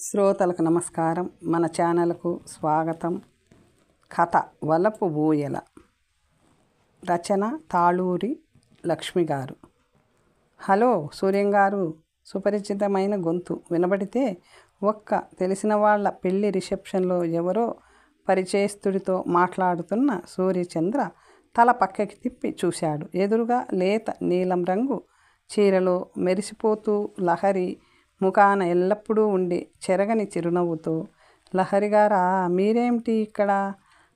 శ్రోతలకు నమస్కారం. మన ఛానల్కు స్వాగతం. కథ వలపు ఊయల. రచన తాళూరి లక్ష్మి గారు. హలో సూర్యం గారు. సుపరిచితమైన గొంతు వినబడితే తెలిసిన వాళ్ళ పెళ్లి రిసెప్షన్లో ఎవరో పరిచయస్తుడితో మాట్లాడుతున్న సూర్యచంద్ర తల పక్కకి తిప్పి చూశాడు. ఎదురుగా లేత నీలం రంగు చీరలో మెరిసిపోతూ లహరి ముఖాన ఎల్లప్పుడూ ఉండి చెరగని చిరునవ్వుతో, లహరిగారా, మీరేమిటి ఇక్కడ?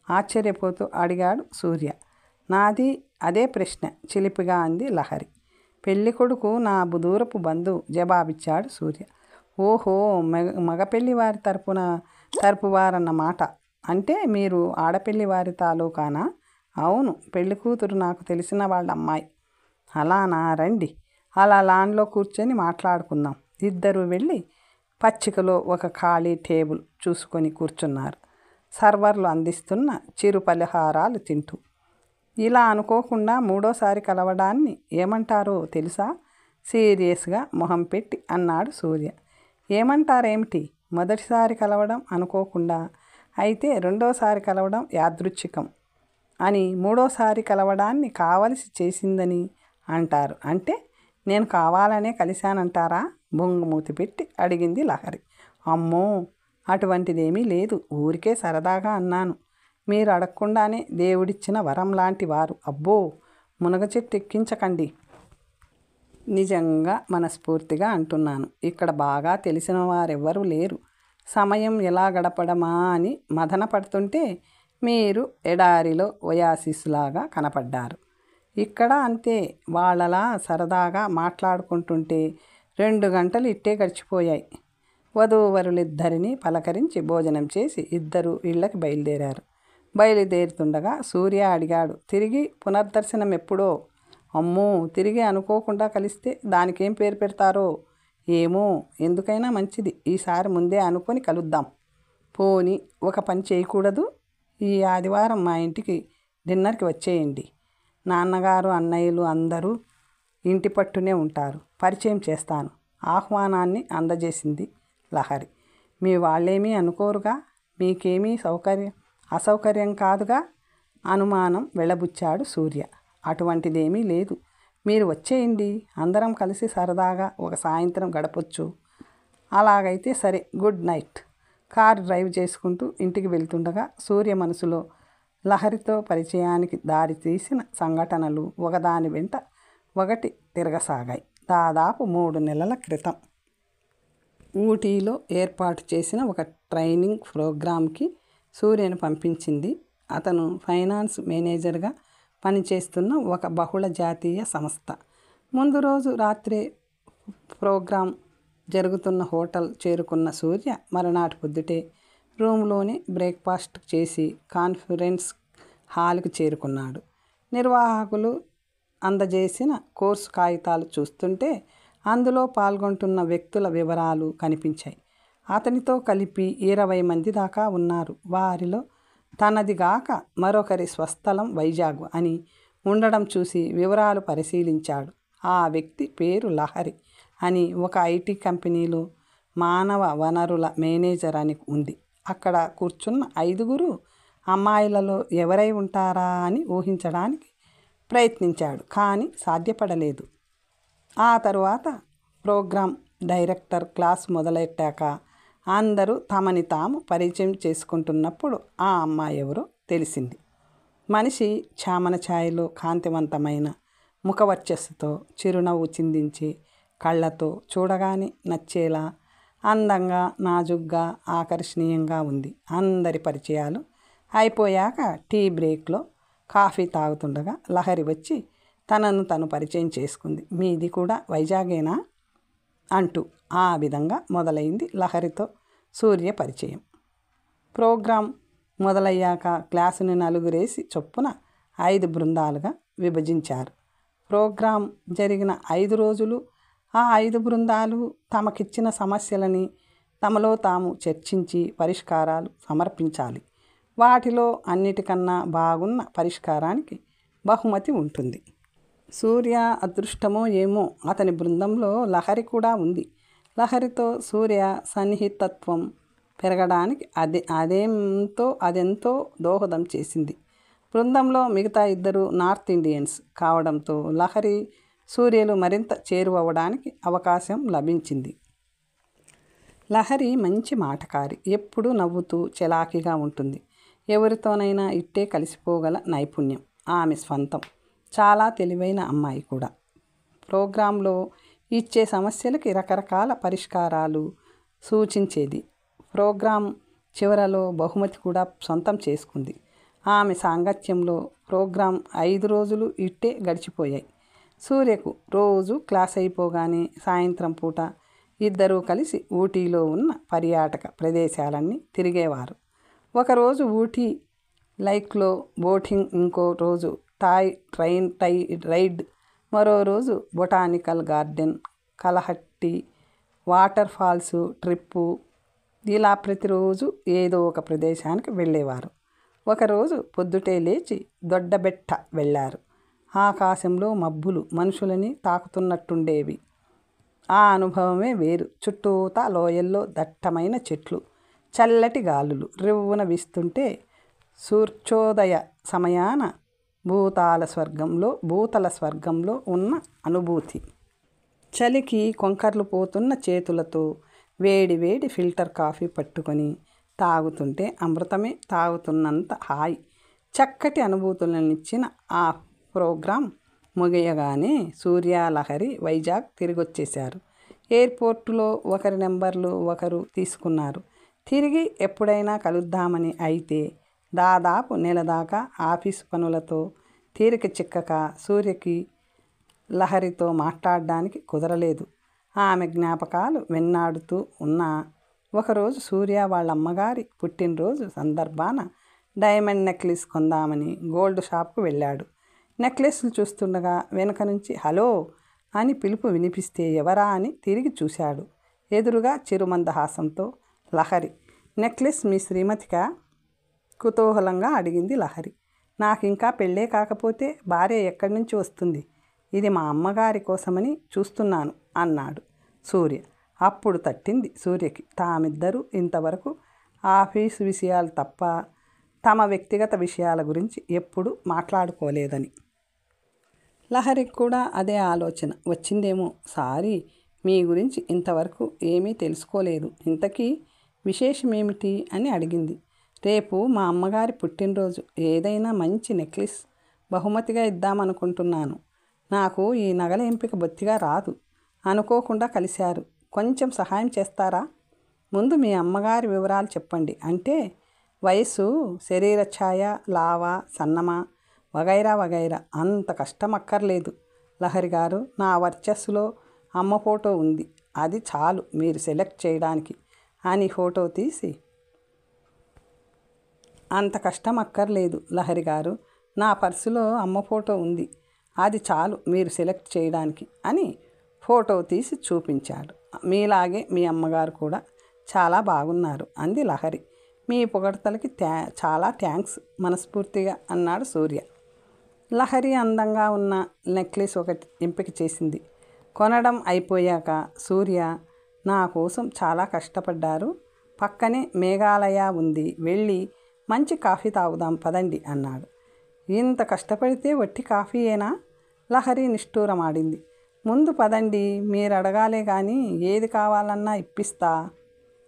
ఆశ్చర్యపోతూ అడిగాడు సూర్య. నాది అదే ప్రశ్న, చిలిపిగా అంది లహరి. పెళ్లి కొడుకు నా దూరపు బంధువు, జవాబిచ్చాడు సూర్య. ఓహో, మగపెళ్లి వారి తరపువారన్నమాట. అంటే మీరు ఆడపెళ్లి వారి తాలూకానా? అవును, పెళ్లి కూతురు నాకు తెలిసిన వాళ్ళ అమ్మాయి. అలానా, రండి, అలా లాన్లో కూర్చొని మాట్లాడుకుందాం. ఇద్దరు వెళ్ళి పచ్చికలో ఒక ఖాళీ టేబుల్ చూసుకొని కూర్చున్నారు, సర్వర్లు అందిస్తున్న చిరు పలహారాలు తింటూ. ఇలా అనుకోకుండా మూడోసారి కలవడాన్ని ఏమంటారో తెలుసా? సీరియస్గా మొహం పెట్టి అన్నాడు సూర్య. ఏమంటారేమిటి? మొదటిసారి కలవడం అనుకోకుండా, అయితే రెండోసారి కలవడం యాదృచ్ఛికం అని, మూడోసారి కలవడాన్ని కావలసి చేసిందని అంటారు. అంటే నేను కావాలనే కలిశానంటారా? బొంగుమూతి పెట్టి అడిగింది లహరి. అమ్మో, అటువంటిదేమీ లేదు, ఊరికే సరదాగా అన్నాను. మీరు అడగకుండానే దేవుడిచ్చిన వరం లాంటి వారు. అబ్బో, మునగ చెట్టు ఎక్కించకండి. నిజంగా మనస్ఫూర్తిగా అంటున్నాను. ఇక్కడ బాగా తెలిసిన వారెవ్వరూ లేరు. సమయం ఎలా గడపడమా అని మదన పడుతుంటే మీరు ఎడారిలో ఒయాసిస్లాగా కనపడ్డారు. ఇక్కడ అంతే, వాళ్ళలా సరదాగా మాట్లాడుకుంటుంటే 2 గంటలు ఇట్టే గడిచిపోయాయి. వధూవరులిద్దరినీ పలకరించి భోజనం చేసి ఇద్దరు ఇళ్ళకి బయలుదేరారు. బయలుదేరుతుండగా సూర్య అడిగాడు, తిరిగి పునర్దర్శనం ఎప్పుడో? అమ్మో, తిరిగి అనుకోకుండా కలిస్తే దానికేం పేరు పెడతారో ఏమో. ఎందుకైనా మంచిది, ఈసారి ముందే అనుకొని కలుద్దాం. పోనీ ఒక పని చేయకూడదు? ఈ ఆదివారం మా ఇంటికి డిన్నర్కి వచ్చేయండి. నాన్నగారు, అన్నయ్యలు అందరూ ఇంటి పట్టునే ఉంటారు. పరిచయం చేస్తాను. ఆహ్వానాన్ని అందజేసింది లహరి. మీ వాళ్ళేమీ అనుకోరుగా? మీకేమీ అసౌకర్యం కాదుగా? అనుమానం వెళ్ళబుచ్చాడు సూర్య. అటువంటిదేమీ లేదు, మీరు వచ్చేయండి. అందరం కలిసి సరదాగా ఒక సాయంత్రం గడపొచ్చు. అలాగైతే సరే, గుడ్ నైట్. కారు డ్రైవ్ చేసుకుంటూ ఇంటికి వెళ్తుండగా సూర్య మనసులో లహరితో పరిచయానికి దారి తీసిన సంఘటనలు ఒకదాని వెంట ఒకటి తిరగసాగాయి. దాదాపు 3 నెలల క్రితం ఊటీలో ఏర్పాటు చేసిన ఒక ట్రైనింగ్ ప్రోగ్రాంకి సూర్యను పంపించింది. అతను ఫైనాన్స్ మేనేజర్గా పనిచేస్తున్న ఒక బహుళ జాతీయ సంస్థ. ముందు రోజు రాత్రే ప్రోగ్రాం జరుగుతున్న హోటల్ చేరుకున్న సూర్య మరునాటి పొద్దుటే రూమ్లోనే బ్రేక్ఫాస్ట్ చేసి కాన్ఫరెన్స్ హాల్కి చేరుకున్నాడు. నిర్వాహకులు అందజేసిన కోర్సు కాగితాలు చూస్తుంటే అందులో పాల్గొంటున్న వ్యక్తుల వివరాలు కనిపించాయి. అతనితో కలిపి 20 మంది దాకా ఉన్నారు. వారిలో తనదిగాక మరొకరి స్వస్థలం వైజాగ్ అని ఉండడం చూసి వివరాలు పరిశీలించాడు. ఆ వ్యక్తి పేరు లహరి అని ఒక ఐటీ కంపెనీలో మానవ వనరుల మేనేజర్ అని ఉంది. అక్కడ కూర్చున్న 5 అమ్మాయిలలో ఎవరై ఉంటారా అని ఊహించడానికి ప్రయత్నించాడు, కానీ సాధ్యపడలేదు. ఆ తరువాత ప్రోగ్రాం డైరెక్టర్ క్లాస్ మొదలెట్టాక అందరూ తమని తాము పరిచయం చేసుకుంటున్నప్పుడు ఆ అమ్మాయి ఎవరో తెలిసింది. మనిషి చామన ఛాయలో కాంతివంతమైన ముఖవర్చస్సుతో, చిరునవ్వు చిందించి కళ్ళతో చూడగానే నచ్చేలా అందంగా, నాజుగ్గా, ఆకర్షణీయంగా ఉంది. అందరి పరిచయాలు అయిపోయాక టీ బ్రేక్లో కాఫీ తాగుతుండగా లహరి వచ్చి తనను తను పరిచయం చేసుకుంది. మీది కూడా వైజాగేనా అంటూ. ఆ విధంగా మొదలైంది లహరితో సూర్య పరిచయం. ప్రోగ్రాం మొదలయ్యాక క్లాసుని 4 చొప్పున 5 బృందాలుగా విభజించారు. ప్రోగ్రాం జరిగిన 5 రోజులు ఆ 5 బృందాలు తమకిచ్చిన సమస్యలని తమలో తాము చర్చించి పరిష్కారాలు సమర్పించాలి. వాటిలో అన్నిటికన్నా బాగున్న పరిష్కారానికి బహుమతి ఉంటుంది. సూర్య అదృష్టమో ఏమో, అతని బృందంలో లహరి కూడా ఉంది. లహరితో సూర్య సన్నిహితత్వం పెరగడానికి అదెంతో దోహదం చేసింది. బృందంలో మిగతా ఇద్దరు నార్త్ ఇండియన్స్ కావడంతో లహరి సూర్యలు మరింత చేరువవడానికి అవకాశం లభించింది. లహరి మంచి మాటకారి, ఎప్పుడూ నవ్వుతూ చలాకీగా ఉంటుంది. ఎవరితోనైనా ఇట్టే కలిసిపోగల నైపుణ్యం ఆమె స్వంతం. చాలా తెలివైన అమ్మాయి కూడా. ప్రోగ్రాంలో ఇచ్చే సమస్యలకి రకరకాల పరిష్కారాలు సూచించేది. ప్రోగ్రాం చివరలో బహుమతి కూడా సొంతం చేసుకుంది. ఆమె సాంగత్యంలో ప్రోగ్రాం 5 రోజులు ఇట్టే గడిచిపోయాయి. సూర్యకు రోజు క్లాస్ అయిపోగానే సాయంత్రం పూట ఇద్దరూ కలిసి ఊటీలో ఉన్న పర్యాటక ప్రదేశాలన్నీ తిరిగేవారు. ఒకరోజు ఊటీ లైక్లో బోటింగ్, ఇంకో రోజు ట్రైన్ రైడ్, మరో రోజు botanical garden, Kalhatti, waterfalls trip. ఇలా ప్రతిరోజు ఏదో ఒక ప్రదేశానికి వెళ్ళేవారు. ఒకరోజు పొద్దుటే లేచి దొడ్డబెట్ట వెళ్ళారు. ఆకాశంలో మబ్బులు మనుషులని తాకుతున్నట్టుండేవి. ఆ అనుభవమే వేరు. చుట్టూతా లోయల్లో దట్టమైన చెట్లు, చల్లటి గాలులు రివ్వున వీస్తుంటే సూర్యోదయ సమయాన భూతల స్వర్గంలో ఉన్న అనుభూతి. చలికి కొంకర్లు పోతున్న చేతులతో వేడి వేడి ఫిల్టర్ కాఫీ పట్టుకొని తాగుతుంటే అమృతమే తాగుతున్నంత హాయి. చక్కటి అనుభూతులనిచ్చిన ఆ ప్రోగ్రాం ముగియగానే సూర్య, లహరి వైజాగ్ తిరిగొచ్చేశారు. ఎయిర్పోర్టులో ఒకరి నెంబర్లు ఒకరు తీసుకున్నారు. తిరిగి ఎప్పుడైనా కలుద్దామని. అయితే దాదాపు నెల దాకా ఆఫీసు పనులతో తీరిక చిక్కక సూర్యకి లహరితో మాట్లాడడానికి కుదరలేదు. ఆమె జ్ఞాపకాలు వెన్నాడుతూ ఉన్నా ఒకరోజు సూర్య వాళ్ళ అమ్మగారి పుట్టినరోజు సందర్భాన డైమండ్ నెక్లెస్ కొందామని గోల్డ్ షాప్కు వెళ్ళాడు. నెక్లెస్లు చూస్తుండగా వెనక నుంచి హలో అని పిలుపు వినిపిస్తే ఎవరా అని తిరిగి చూశాడు. ఎదురుగా చిరుమందహాసంతో లహరి. నెక్లెస్ మీ శ్రీమతికా? కుతూహలంగా అడిగింది లహరి. నాకింకా పెళ్ళే కాకపోతే భార్య ఎక్కడి నుంచి వస్తుంది? ఇది మా అమ్మగారి కోసమని చూస్తున్నాను అన్నాడు సూర్య. అప్పుడు తట్టింది సూర్యకి. తామిద్దరూ ఇంతవరకు ఆఫీసు విషయాలు తప్ప తమ వ్యక్తిగత విషయాల గురించి ఎప్పుడూ మాట్లాడుకోలేదని. లహరికి కూడా అదే ఆలోచన వచ్చిందేమో. సారీ, మీ గురించి ఇంతవరకు ఏమీ తెలుసుకోలేదు. ఇంతకీ విశేషమేమిటి అని అడిగింది. రేపు మా అమ్మగారి పుట్టినరోజు. ఏదైనా మంచి నెక్లెస్ బహుమతిగా ఇద్దామనుకుంటున్నాను. నాకు ఈ నగల ఎంపిక బొత్తిగా రాదు. అనుకోకుండా కలిశారు. కొంచెం సహాయం చేస్తారా? ముందు మీ అమ్మగారి వివరాలు చెప్పండి. అంటే వయసు, శరీర ఛాయ, లావా, సన్నమా, వగైరా వగైరా. అంత కష్టం అక్కర్లేదు లహరి గారు. నా వర్చస్సులో అమ్మ ఫోటో ఉంది. అది చాలు మీరు సెలెక్ట్ చేయడానికి అని ఫోటో తీసి. అంత కష్టం అక్కర్లేదు లహరి గారు. నా పర్సులో అమ్మ ఫోటో ఉంది. అది చాలు మీరు సెలెక్ట్ చేయడానికి అని ఫోటో తీసి చూపించాడు. మీలాగే మీ అమ్మగారు కూడా చాలా బాగున్నారు అంది లహరి. మీ పొగడ్తలకి చాలా థ్యాంక్స్ మనస్ఫూర్తిగా అన్నాడు సూర్య. లహరి అందంగా ఉన్న నెక్లెస్ ఒకటి ఎంపిక చేసింది. కొనడం అయిపోయాక సూర్య, నా కోసం చాలా కష్టపడ్డారు. పక్కనే మేఘాలయ ఉంది, వెళ్ళి మంచి కాఫీ తాగుదాం పదండి అన్నాడు. ఇంత కష్టపడితే వట్టి కాఫీయేనా? లహరి నిష్ఠూరమాడింది. ముందు పదండి, మీరు అడగాలే కానీ ఏది కావాలన్నా ఇప్పిస్తా.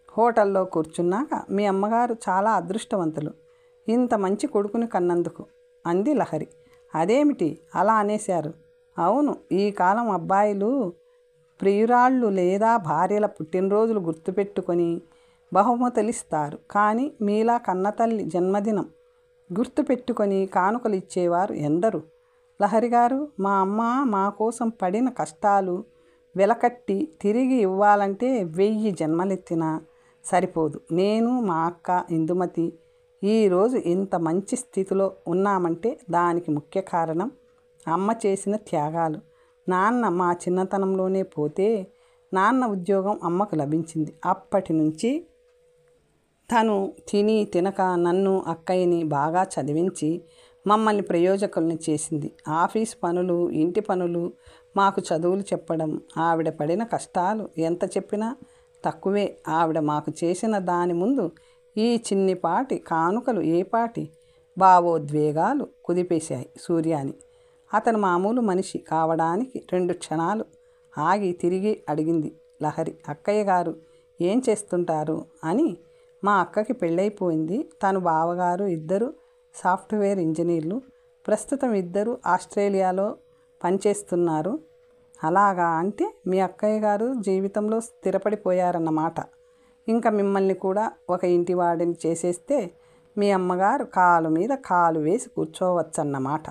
హోటల్లో కూర్చున్నాక మీ అమ్మగారు చాలా అదృష్టవంతులు, ఇంత మంచి కొడుకుని కన్నందుకు అంది లహరి. అదేమిటి అలా అనేశారు? అవును, ఈ కాలం అబ్బాయిలు ప్రియురాళ్ళు లేదా భార్యల పుట్టినరోజులు గుర్తుపెట్టుకొని బహుమతులిస్తారు. కానీ మీలా కన్నతల్లి జన్మదినం గుర్తుపెట్టుకొని కానుకలు ఇచ్చేవారు ఎందరు? లహరి గారు, మా అమ్మ మా కోసం పడిన కష్టాలు వెలకట్టి తిరిగి ఇవ్వాలంటే 1000 జన్మలెత్తినా సరిపోదు. నేను, మా అక్క ఇందుమతి ఈరోజు ఇంత మంచి స్థితిలో ఉన్నామంటే దానికి ముఖ్య కారణం అమ్మ చేసిన త్యాగాలు. నాన్న మా చిన్నతనంలోనే పోతే నాన్న ఉద్యోగం అమ్మకు లభించింది. అప్పటి నుంచి తను తిని తినక నన్ను, అక్కయ్యని బాగా చదివించి మమ్మల్ని ప్రయోజకుల్ని చేసింది. ఆఫీస్ పనులు, ఇంటి పనులు, మాకు చదువులు చెప్పడం, ఆవిడ పడిన కష్టాలు ఎంత చెప్పినా తక్కువే. ఆవిడ మాకు చేసిన దాని ముందు ఈ చిన్నిపాటి కానుకలు ఏపాటి. భావోద్వేగాలు కుదిపేశాయి సూర్యాని. అతను మామూలు మనిషి కావడానికి 2 క్షణాలు ఆగి తిరిగి అడిగింది లహరి. అక్కయ్య గారు ఏం చేస్తుంటారు అని. మా అక్కకి పెళ్ళైపోయింది. తను బావగారు ఇద్దరు సాఫ్ట్వేర్ ఇంజనీర్లు. ప్రస్తుతం ఇద్దరు ఆస్ట్రేలియాలో పనిచేస్తున్నారు. అలాగా, అంటే మీ అక్కయ్య గారు జీవితంలో స్థిరపడిపోయారన్నమాట. ఇంకా మిమ్మల్ని కూడా ఒక ఇంటివాడిని చేసేస్తే మీ అమ్మగారు కాలు మీద కాలు వేసి కూర్చోవచ్చన్నమాట.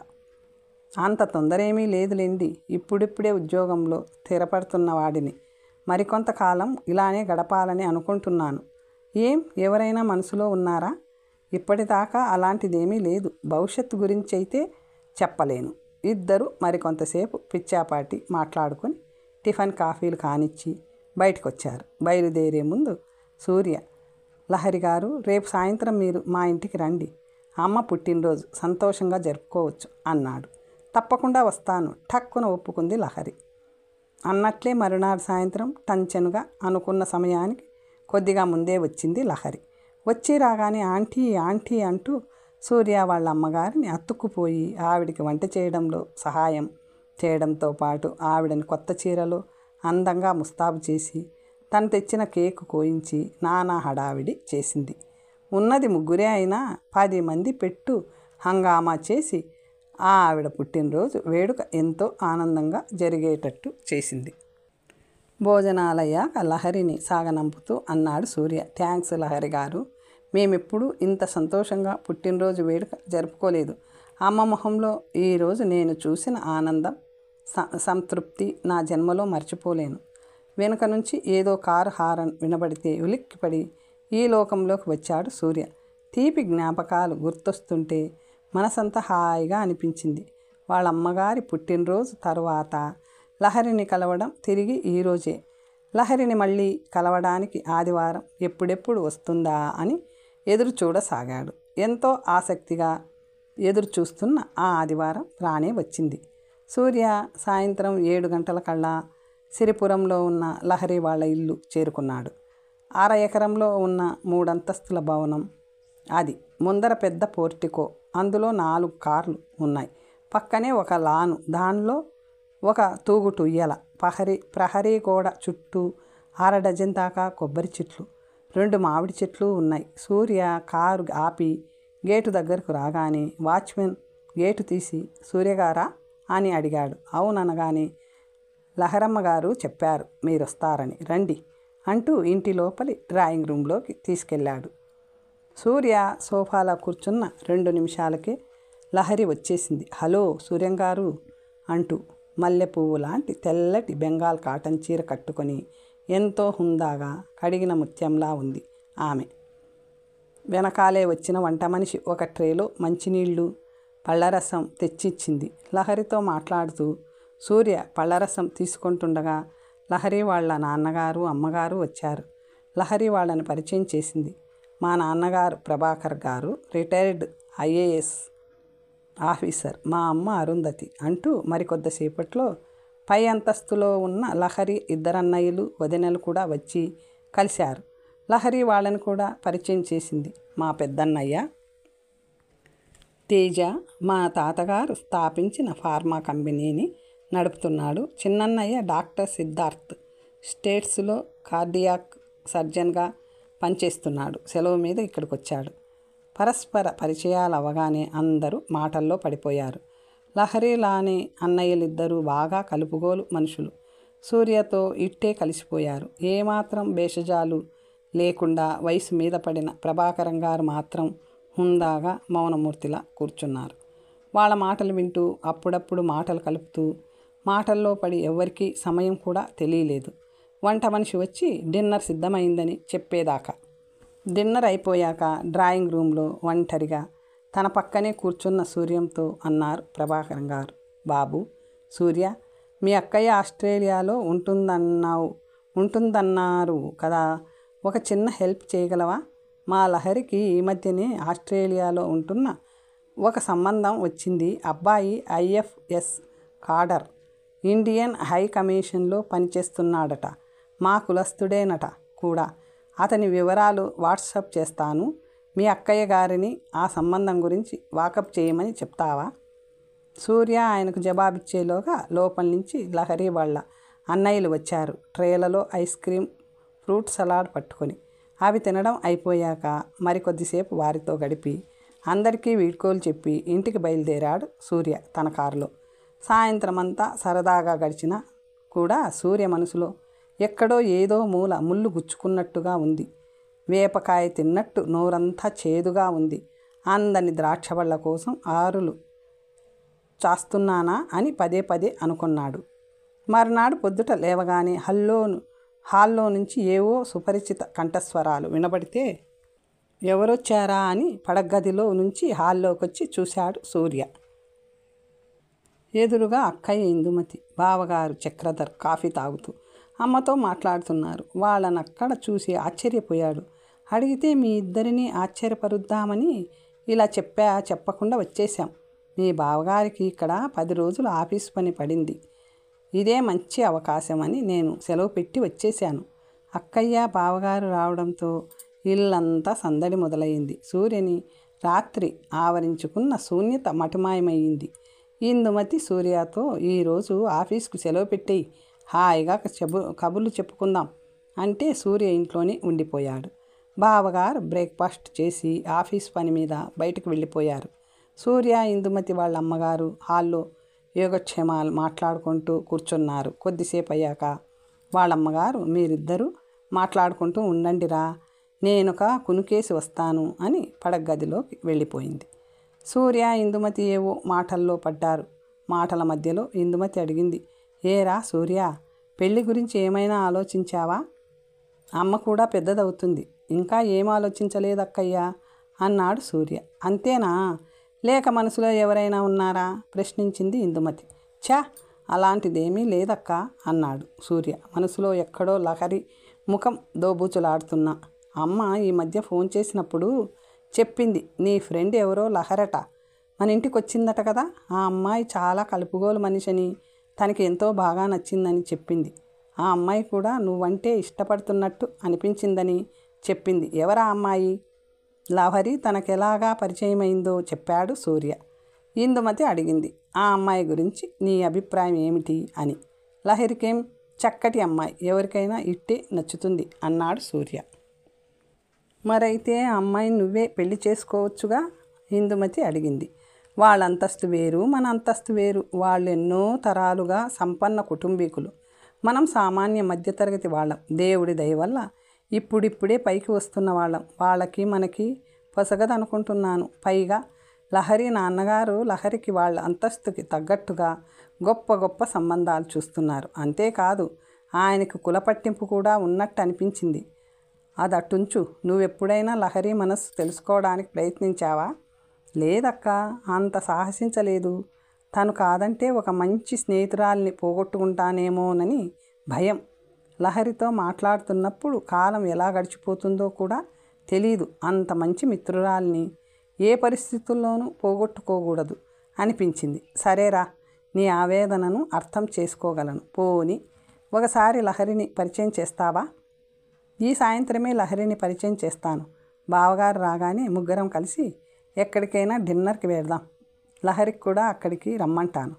అంత తొందరేమీ లేదులేండి. ఇప్పుడిప్పుడే ఉద్యోగంలో స్థిరపడుతున్న వాడిని మరికొంతకాలం ఇలానే గడపాలని అనుకుంటున్నాను. ఏం, ఎవరైనా మనసులో ఉన్నారా? ఇప్పటిదాకా అలాంటిదేమీ లేదు. భవిష్యత్తు గురించి అయితే చెప్పలేను. ఇద్దరు మరికొంతసేపు పిచ్చాపాటి మాట్లాడుకొని టిఫిన్ కాఫీలు కానిచ్చి బయటకొచ్చారు. బయలుదేరే ముందు సూర్య, లహరి గారు రేపు సాయంత్రం మీరు మా ఇంటికి రండి. అమ్మ పుట్టినరోజు సంతోషంగా జరుపుకోవచ్చు అన్నాడు. తప్పకుండా వస్తాను, ఠక్కున ఒప్పుకుంది లహరి. అన్నట్లే మరునాడు సాయంత్రం టంచెనుగా అనుకున్న సమయానికి కొద్దిగా ముందే వచ్చింది లహరి. వచ్చి రాగానే ఆంటీ ఆంటీ అంటూ సూర్య వాళ్ళ అమ్మగారిని అతుక్కుపోయి ఆవిడికి వంట చేయడంలో సహాయం చేయడంతో పాటు ఆవిడని కొత్త చీరలో అందంగా ముస్తాబు చేసి తను తెచ్చిన కేకు కోయించి నానా హడావిడి చేసింది. ఉన్నది ముగ్గురే అయినా 10 మంది పెట్టు హంగామా చేసి ఆవిడ పుట్టినరోజు వేడుక ఎంతో ఆనందంగా జరిగేటట్టు చేసింది. భోజనాలయ్యాక లహరిని సాగనంపుతూ అన్నాడు సూర్య. థ్యాంక్స్ లహరి గారు, మేమెప్పుడు ఇంత సంతోషంగా పుట్టినరోజు వేడుక జరుపుకోలేదు. అమ్మ మొహంలో ఈరోజు నేను చూసిన ఆనందం, సంతృప్తి నా జన్మలో మర్చిపోలేను. వెనుక నుంచి ఏదో కారు హారన్ వినబడితే ఉలిక్కిపడి ఈ లోకంలోకి వచ్చాడు సూర్య. తీపి జ్ఞాపకాలు గుర్తొస్తుంటే మనసంతా హాయిగా అనిపించింది. వాళ్ళ అమ్మగారి పుట్టినరోజు తరువాత లహరిని కలవడం తిరిగి ఈరోజే. లహరిని మళ్ళీ కలవడానికి ఆదివారం ఎప్పుడెప్పుడు వస్తుందా అని ఎదురు చూడసాగాడు. ఎంతో ఆసక్తిగా ఎదురు చూస్తున్న ఆ ఆదివారం రానే వచ్చింది. సూర్య సాయంత్రం 7 గంటల కల్లా సిరిపురంలో ఉన్న లహరి వాళ్ళ ఇల్లు చేరుకున్నాడు. 1/2 ఎకరంలో ఉన్న 3 అంతస్తుల భవనం అది. ముందర పెద్ద పోర్టికో, అందులో 4 కార్లు ఉన్నాయి. పక్కనే ఒక లాను, దానిలో ఒక తూగుటుయ్యల. ప్రహరీ గోడ చుట్టూ 6 డజన్ దాకా కొబ్బరి చెట్లు, 2 మామిడి చెట్లు ఉన్నాయి. సూర్య కారు ఆపి గేటు దగ్గరకు రాగానే వాచ్మెన్ గేటు తీసి సూర్యగారా అని అడిగాడు. అవుననగానే లహరమ్మ గారు చెప్పారు మీరొస్తారని, రండి అంటూ ఇంటి లోపలి డ్రాయింగ్ రూమ్లోకి తీసుకెళ్ళాడు. సూర్య సోఫాలో కూర్చున్న 2 నిమిషాలకే లహరి వచ్చేసింది. హలో సూర్యంగారు అంటూ మల్లెపువ్వు లాంటి తెల్లటి బెంగాల్ కాటన్ చీర కట్టుకొని ఎంతో హుందాగా కడిగిన ముత్యంలా ఉంది ఆమె. వెనకాలే వచ్చిన వంట మనిషి ఒక ట్రేలో మంచినీళ్ళు, పళ్ళరసం తెచ్చిచ్చింది. లహరితో మాట్లాడుతూ సూర్య పళ్ళరసం తీసుకుంటుండగా లహరి వాళ్ళ నాన్నగారు అమ్మగారు వచ్చారు. లహరి వాళ్ళని పరిచయం చేసింది. మా నాన్నగారు ప్రభాకర్ గారు రిటైర్డ్ IAS ఆఫీసర్, మా అమ్మ అరుంధతి అంటూ మరికొద్దిసేపట్లో పై అంతస్తులో ఉన్న లహరి 2 అన్నయ్యలు వదినలు కూడా వచ్చి కలిశారు. లహరి వాళ్ళని కూడా పరిచయం చేసింది. మా పెద్దన్నయ్య తేజ మా తాతగారు స్థాపించిన ఫార్మా కంపెనీని నడుపుతున్నాడు. చిన్నన్నయ్య డాక్టర్ సిద్ధార్థ్ స్టేట్స్లో కార్డియాక్ సర్జన్గా పనిచేస్తున్నాడు. సెలవు మీద ఇక్కడికి వచ్చాడు. పరస్పర పరిచయాలు అవగానే అందరూ మాటల్లో పడిపోయారు. లహరిలానే అన్నయ్యలిద్దరూ బాగా కలుపుగోలు మనుషులు. సూర్యతో ఇట్టే కలిసిపోయారు. ఏమాత్రం భేషజాలు లేకుండా వయసు మీద పడిన ప్రభాకరం గారు మాత్రం హుందాగా మౌనమూర్తిలా కూర్చున్నారు. వాళ్ళ మాటలు వింటూ అప్పుడప్పుడు మాటలు కలుపుతూ మాటల్లో పడి ఎవ్వరికీ సమయం కూడా తెలియలేదు. వంట మనిషి వచ్చి డిన్నర్ సిద్ధమైందని చెప్పేదాకా. డిన్నర్ అయిపోయాక డ్రాయింగ్ రూమ్లో ఒంటరిగా తన పక్కనే కూర్చున్న సూర్యంతో అన్నారు ప్రభాకరం గారు. బాబు సూర్య, మీ అక్కయ్య ఆస్ట్రేలియాలో ఉంటుందన్నారు కదా, ఒక చిన్న హెల్ప్ చేయగలవా? మా లహరికి ఈ మధ్యనే ఆస్ట్రేలియాలో ఉంటున్న ఒక సంబంధం వచ్చింది. అబ్బాయి IFS కాడర్, ఇండియన్ హై కమిషన్లో పనిచేస్తున్నాడట. మా కులస్తుడేనట కూడా. అతని వివరాలు వాట్సాప్ చేస్తాను. మీ అక్కయ్య గారిని ఆ సంబంధం గురించి వాకప్ చేయమని చెప్తావా? సూర్య ఆయనకు జవాబిచ్చేలోగా లోపల నుంచి లహరి వాళ్ళ అన్నయ్యలు వచ్చారు, ట్రేలలో ఐస్ క్రీమ్, ఫ్రూట్ సలాడ్ పట్టుకొని. అవి తినడం అయిపోయాక మరికొద్దిసేపు వారితో గడిపి అందరికీ వీడ్కోలు చెప్పి ఇంటికి బయలుదేరాడు సూర్య తన కారులో. సాయంత్రం అంతా సరదాగా గడిచినా కూడా సూర్య మనసులో ఎక్కడో ఏదో మూల ముళ్ళు గుచ్చుకున్నట్టుగా ఉంది. వేపకాయ తిన్నట్టు నోరంతా చేదుగా ఉంది. అందని ద్రాక్షపళ్ళ కోసం ఆరులు చాస్తున్నానా అని పదే పదే అనుకున్నాడు. మరునాడు పొద్దుట లేవగానే హాల్లో నుంచి ఏవో సుపరిచిత కంఠస్వరాలు వినబడితే ఎవరొచ్చారా అని పడగదిలో నుంచి హాల్లోకొచ్చి చూశాడు సూర్య. ఎదురుగా అక్కయ్య ఇందుమతి, బావగారు చక్రధర్ కాఫీ తాగుతూ అమ్మతో మాట్లాడుతున్నారు. వాళ్ళనక్కడ చూసి ఆశ్చర్యపోయాడు. అడిగితే మీ ఇద్దరిని ఆశ్చర్యపరుద్దామని ఇలా చెప్పకుండా వచ్చేశాం. మీ బావగారికి ఇక్కడ 10 రోజులు ఆఫీసు పని పడింది. ఇదే మంచి అవకాశం అని నేను సెలవు పెట్టి వచ్చేశాను. అక్కయ్య బావగారు రావడంతో ఇల్లంతా సందడి మొదలైంది. సూర్యని రాత్రి ఆవరించుకున్న శూన్యత మటుమాయమైంది. ఇందుమతి సూర్యతో ఈరోజు ఆఫీస్కు సెలవు పెట్టేయి, హాయిగా కబుర్లు చెప్పుకుందాం అంటే సూర్య ఇంట్లోనే ఉండిపోయాడు. బావగారు బ్రేక్ఫాస్ట్ చేసి ఆఫీస్ పని మీద బయటకు వెళ్ళిపోయారు. సూర్య, ఇందుమతి వాళ్ళ అమ్మగారు హాల్లో యోగక్షేమాలు మాట్లాడుకుంటూ కూర్చున్నారు. కొద్దిసేపు అయ్యాక వాళ్ళమ్మగారు, మీరిద్దరూ మాట్లాడుకుంటూ ఉండండిరా, నేనొక కునుకేసి వస్తాను అని పడగదిలోకి వెళ్ళిపోయింది. సూర్య, ఇందుమతి ఏవో మాటల్లో పడ్డారు. మాటల మధ్యలో ఇందుమతి అడిగింది, ఏరా సూర్య, పెళ్లి గురించి ఏమైనా ఆలోచించావా? అమ్మ కూడా పెద్దదవుతుంది, ఇంకా ఏం ఆలోచించలేదక్కయ్యా అన్నాడు సూర్య. అంతేనా, లేక మనసులో ఎవరైనా ఉన్నారా ప్రశ్నించింది ఇందుమతి. ఛా, అలాంటిదేమీ లేదక్క అన్నాడు సూర్య. మనసులో ఎక్కడో లహరి ముఖం దోబూచులాడుతున్నా. అమ్మ ఈ మధ్య ఫోన్ చేసినప్పుడు చెప్పింది, నీ ఫ్రెండ్ ఎవరో లహరట మన ఇంటికి వచ్చిందట కదా. ఆ అమ్మాయి చాలా కలుపుగోలు మనిషిని, తనకి ఎంతో బాగా నచ్చిందని చెప్పింది. ఆ అమ్మాయి కూడా నువ్వంటే ఇష్టపడుతున్నట్టు అనిపించిందని చెప్పింది. ఎవరా అమ్మాయి? లహరి తనకెలాగా పరిచయమైందో చెప్పాడు సూర్య. ఇందుమతి అడిగింది, ఆ అమ్మాయి గురించి నీ అభిప్రాయం ఏమిటి అని. లహరికేం, చక్కటి అమ్మాయి, ఎవరికైనా ఇట్టే నచ్చుతుంది అన్నాడు సూర్య. మరైతే ఆ అమ్మాయిని నువ్వే పెళ్లి చేసుకోవచ్చుగా ఇందుమతి అడిగింది. వాళ్ళ అంతస్తు వేరు, మన అంతస్తు వేరు. వాళ్ళు ఎన్నో తరాలుగా సంపన్న కుటుంబీకులు, మనం సామాన్య మధ్యతరగతి వాళ్ళం. దేవుడి దయ వల్ల ఇప్పుడిప్పుడే పైకి వస్తున్న వాళ్ళం. వాళ్ళకి మనకి పొసగదనుకుంటున్నాను. పైగా లహరి నాన్నగారు లహరికి వాళ్ళ అంతస్తుకి తగ్గట్టుగా గొప్ప గొప్ప సంబంధాలు చూస్తున్నారు. అంతేకాదు ఆయనకు కులపట్టింపు కూడా ఉన్నట్టు అనిపించింది. అదటుంచు, నువ్వెప్పుడైనా లహరి మనస్సు తెలుసుకోవడానికి ప్రయత్నించావా? లేదక్క, అంత సాహసించలేదు. తను కాదంటే ఒక మంచి స్నేహితురాల్ని పోగొట్టుకుంటానేమోనని భయం. లహరితో మాట్లాడుతున్నప్పుడు కాలం ఎలా గడిచిపోతుందో కూడా తెలీదు. అంత మంచి మిత్రురాల్ని ఏ పరిస్థితుల్లోనూ పోగొట్టుకోకూడదు అనిపించింది. సరేరా, నీ ఆవేదనను అర్థం చేసుకోగలను. పోని ఒకసారి లహరిని పరిచయం చేస్తావా? ఈ సాయంత్రమే లహరిని పరిచయం చేస్తాను. బావగారు రాగానే ముగ్గురం కలిసి ఎక్కడికైనా డిన్నర్కి వెళ్దాం. లహరికి కూడా అక్కడికి రమ్మంటాను.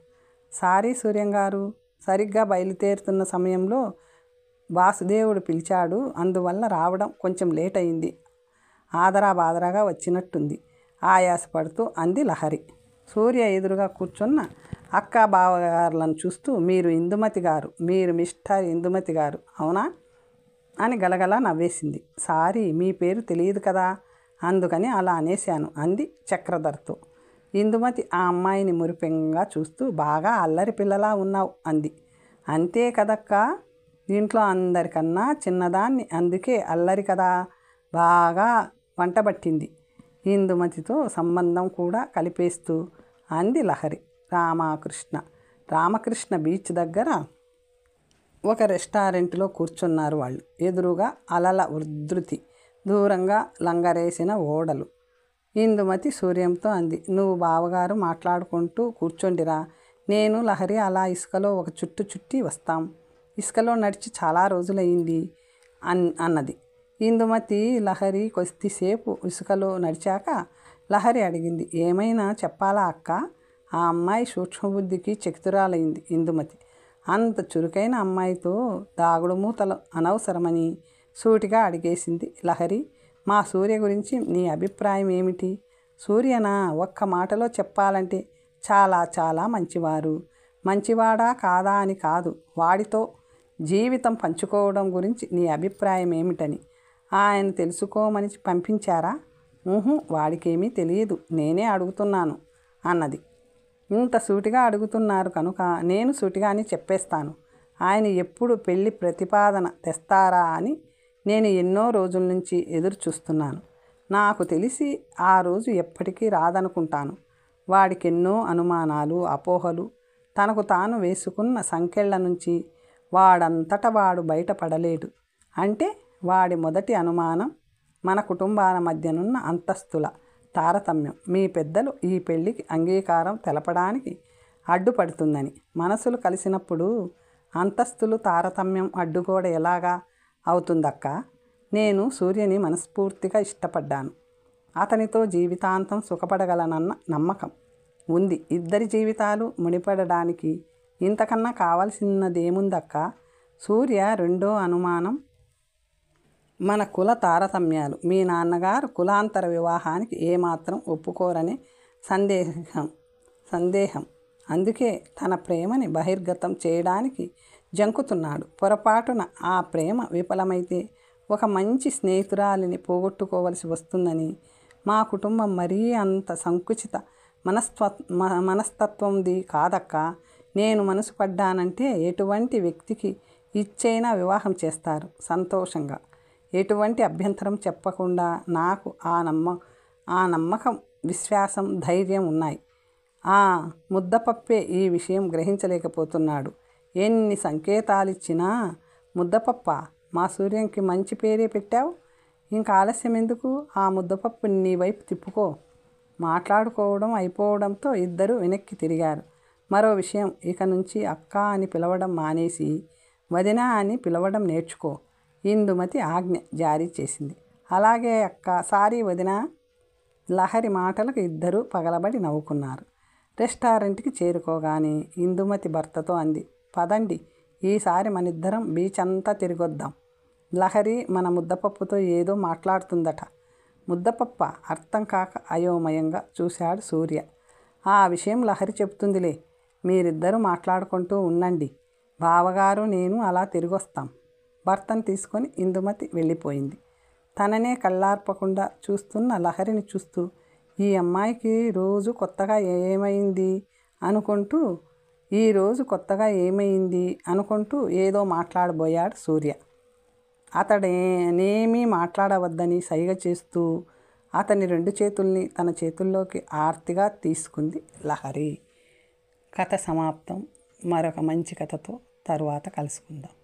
సారీ సూర్యంగారు, సరిగ్గా బయలుదేరుతున్న సమయంలో వాసుదేవుడు పిలిచాడు, అందువల్ల రావడం కొంచెం లేట్ అయింది. బాదరాగా వచ్చినట్టుంది ఆయాసపడుతూ అంది లహరి. సూర్య ఎదురుగా కూర్చున్న అక్క బావగారులను చూస్తూ, మీరు ఇందుమతి గారు, మీరు మిస్టర్ ఇందుమతి గారు అవునా అని గలగలా నవ్వేసింది. సారీ, మీ పేరు తెలియదు కదా, అందుకని అలా అనేశాను అంది చక్రధర్తో. ఇందుమతి ఆ అమ్మాయిని మురిపెంగా చూస్తూ, బాగా అల్లరి పిల్లలా ఉన్నావు అంది. అంతే కదక్క, ఇంట్లో అందరికన్నా చిన్నదాన్ని, అందుకే అల్లరి కదా. బాగా వంటబట్టింది ఇందుమతితో సంబంధం కూడా కలిపేస్తూ అంది లహరి. రామకృష్ణ బీచ్ దగ్గర ఒక రెస్టారెంట్లో కూర్చున్నారు వాళ్ళు. ఎదురుగా అలల ఉధృతి, దూరంగా లంగరేసిన ఓడలు. ఇందుమతి సూర్యంతో అంది, నువ్వు బావగారు మాట్లాడుకుంటూ కూర్చోండిరా, నేను లహరి అలా ఇసుకలో ఒక చుట్టు చుట్టి వస్తాం. ఇసుకలో నడిచి చాలా రోజులయ్యింది అన్నది. ఇందుమతి లహరి కొద్దిసేపు ఇసుకలో నడిచాక లహరి అడిగింది, ఏమైనా చెప్పాలా అక్క? ఆ అమ్మాయి సూక్ష్మబుద్ధికి చతురాలైంది ఇందుమతి. అంత చురుకైన అమ్మాయితో దాగుడు మూతలు అనవసరమని సూటిగా అడిగేసింది లహరి. మా సూర్య గురించి నీ అభిప్రాయం ఏమిటి? సూర్యనా? ఒక్క మాటలో చెప్పాలంటే చాలా చాలా మంచివారు. మంచివాడా కాదా అని కాదు, వాడితో జీవితం పంచుకోవడం గురించి నీ అభిప్రాయం ఏమిటని. ఆయన తెలుసుకోమని పంపించారా? వాడికేమీ తెలియదు, నేనే అడుగుతున్నాను అన్నది. ఇంత సూటిగా అడుగుతున్నారు కనుక నేను సూటిగానే చెప్పేస్తాను. ఆయన ఎప్పుడు పెళ్లి ప్రతిపాదన తెస్తారా అని నేను ఎన్నో రోజుల నుంచి ఎదురు చూస్తున్నాను. నాకు తెలిసి ఆ రోజు ఎప్పటికీ రాదనుకుంటాను. వాడికెన్నో అనుమానాలు, అపోహలు, తనకు తాను వేసుకున్న సంకెళ్ల నుంచి వాడంతట వాడు బయటపడలేడు. అంటే వాడి మొదటి అనుమానం మన కుటుంబాల మధ్యనున్న అంతస్తుల తారతమ్యం మీ పెద్దలు ఈ పెళ్లికి అంగీకారం తెలపడానికి అడ్డుపడుతుందని. మనసులు కలిసినప్పుడు అంతస్తులు తారతమ్యం అడ్డుగోడ ఎలాగా అవుతుందక్క? నేను సూర్యని మనస్ఫూర్తిగా ఇష్టపడ్డాను. అతనితో జీవితాంతం సుఖపడగలనన్న నమ్మకం ఉంది. ఇద్దరి జీవితాలు ముడిపడడానికి ఇంతకన్నా కావలసినదేముందక్క? సూర్య రెండో అనుమానం మన కుల తారతమ్యాలు. మీ నాన్నగారు కులాంతర వివాహానికి ఏమాత్రం ఒప్పుకోరనే సందేహం. అందుకే తన ప్రేమని బహిర్గతం చేయడానికి జంకుతున్నాడు. పొరపాటున ఆ ప్రేమ విఫలమైతే ఒక మంచి స్నేహితురాలిని పోగొట్టుకోవలసి వస్తుందని. మా కుటుంబం మరీ అంత సంకుచిత మనస్తత్వంది కాదక్క. నేను మనసు పడ్డానంటే ఎటువంటి వ్యక్తికి ఇచ్చైనా వివాహం చేస్తారు సంతోషంగా. ఎటువంటి అభ్యంతరం చెప్పకుండా నాకు ఆ నమ్మకం, విశ్వాసం, ధైర్యం ఉన్నాయి. ఆ ముద్దపప్పే ఈ విషయం గ్రహించలేకపోతున్నాడు. ఎన్ని సంకేతాలిచ్చినా ముద్దపప్ప, మా సూర్యంకి మంచి పేరే పెట్టావు. ఇంకా ఆలస్యం ఎందుకు? ఆ ముద్దపప్పుని నీ వైపు తిప్పుకో. మాట్లాడుకోవడం అయిపోవడంతో ఇద్దరూ వెనక్కి తిరిగారు. మరో విషయం, ఇక నుంచి అక్క అని పిలవడం మానేసి వదిన అని పిలవడం నేర్చుకో. ఇందుమతి ఆజ్ఞ జారీ చేసింది. అలాగే అక్క, సారీ వదిన. లహరి మాటలకు ఇద్దరూ పగలబడి నవ్వుకున్నారు. రెస్టారెంట్కి చేరుకోగానే ఇందుమతి భర్తతో అంది, పదండి, ఈసారి మనిద్దరం బీచ్ అంతా తిరిగొద్దాం. లహరి మన ముద్దపప్పుతో ఏదో మాట్లాడుతుందట. ముద్దపప్ప? అర్థం కాక అయోమయంగా చూశాడు సూర్య. ఆ విషయం లహరి చెప్తుందిలే, మీరిద్దరూ మాట్లాడుకుంటూ ఉండండి. బావగారు నేను అలా తిరిగొస్తాం. భర్తను తీసుకొని ఇందుమతి వెళ్ళిపోయింది. తననే కళ్ళార్పకుండా చూస్తున్న లహరిని చూస్తూ, ఈ అమ్మాయికి రోజు కొత్తగా ఏమైంది అనుకుంటూ ఏదో మాట్లాడబోయాడు సూర్య. అతడేమీ మాట్లాడవద్దని సైగ చేస్తూ అతని రెండు చేతుల్ని తన చేతుల్లోకి ఆర్తిగా తీసుకుంది లహరి. కథ సమాప్తం. మరొక మంచి కథతో తరువాత కలుసుకుందాం.